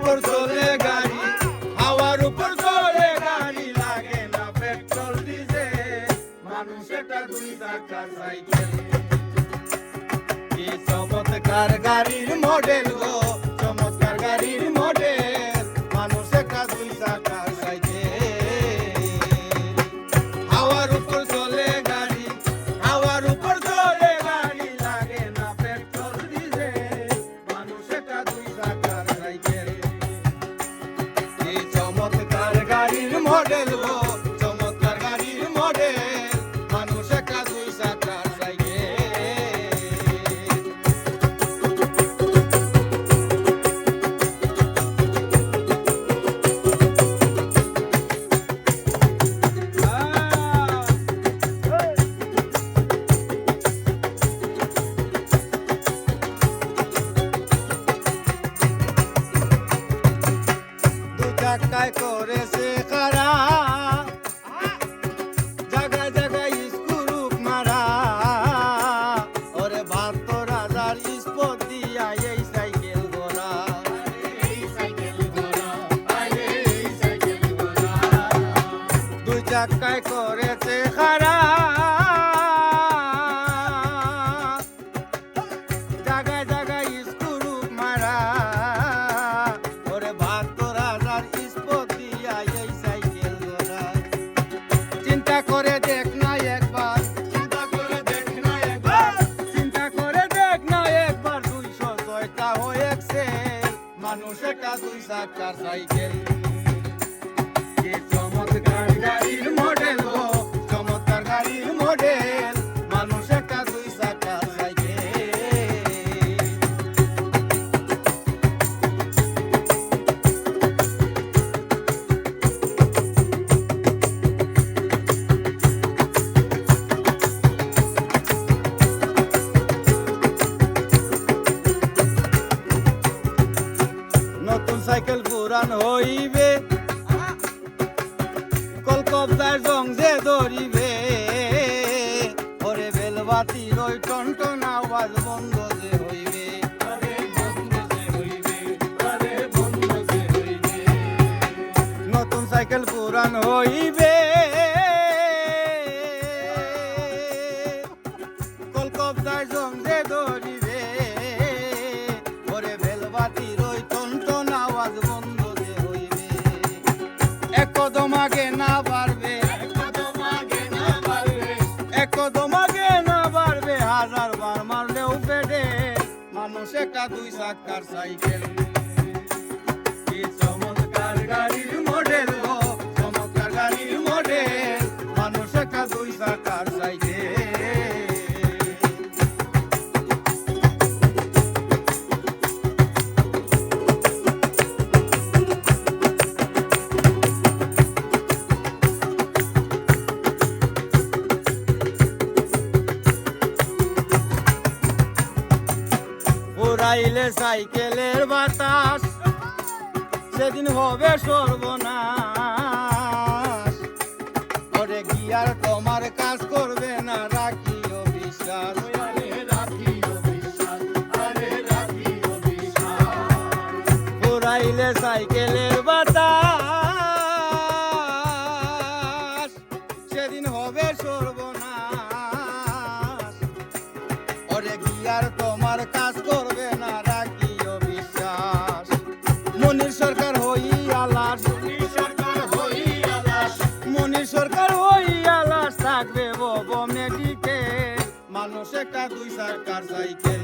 উপর চলে গাড়ি, হাওয়ার উপর চলে গাড়ি, লাগে না পেট্রোল ডিজেল, মানুষ একটা দুই চাকা সাইকেল। কি চমৎকার গাড়ির মডেল গো, চমৎকার গাড়ির মডেল, মানুষ একটা দুই চাকা সাইকেল। হাওয়ার উপর চলে গাড়ি, হাওয়ার উপর চলে গাড়ি, লাগে না পেট্রোল ডিজেল, মানুষ একটা দুই চাকার সাইকেল। কি চমৎকার গাড়ির মডেল গো, চমৎকার গাড়ির মডেল, মানুষ একটা দুই চাকার সাইকেল। চাকায় করেছে খারা, জায়গায় জায়গায় স্ক্রু মারা, ওরে ৭২,০০০ স্পট দিয়া এই সাইকেল ঘোরা। দুই চাকায় করেছে খারা, জায়গায় জায়গায় স্ক্রু মারা, ওরে ৭২,০০০ স্পট দিয়া এই সাইকেল ঘোরা। চিন্তা করে দেখ না একবার, চিন্তা করে দেখ না একবার, চিন্তা করে দেখ না একবার, ২০৬টা হয়েছে মানুষ একটা দুই চাকার সাইকেল। কি চমৎকার গাড়ির মডেল গো, চমৎকার গাড়ির মডেল, মানুষ একটা দুই চাকার সাইকেল। নতুন সাইকেল পুরান হইবে, কলকবজায় জং যে ধরিবে, ওরে বেলবাতি ওই টনটন আওয়াজ বন্ধ যে হইবে। নতুন সাইকেল পুরান হইবে, কলকবজায় জং যে ধরিবে, ওরে বেলবাতির ওই টনটন আওয়াজ বন্ধ যে হইবে। এক কদম আগে না বাড়বে, এক কদম আগে না বাড়বে, এক কদম আগে না বাড়বে, ১০০০ বার মারলেও পেটে মানুষ একটা দুই চাকার সাইকেল। কি চমৎকার গাড়ির মডেল গো, চমৎকার গাড়ির মডেল, মানুষ একটা দুই চাকার সাইকেল। উড়াইলে সাইকেলের বাতাস, সেদিন হবে সর্বনাশ, ওরে গিয়ার তোমার কাজ করবে না, রাখিও বিশ্বাস, রাখিও বিশ্বাস, আরে রাখিও বিশ্বাস। উড়াইলে সাইকেলের বাতাস, সেদিন হবে সর্বনাশ, ওরে গিয়ার তোমার কাজ করবে না, রাখিও বিশ্বাস। মনির সরকার হইয়া লাশ, মনির সরকার হইয়া লাশ, মনির সরকার হইয়া লাশ, থাকবে বব মেডিকেল, মানুষ একটা দুই চাকার সাইকেল।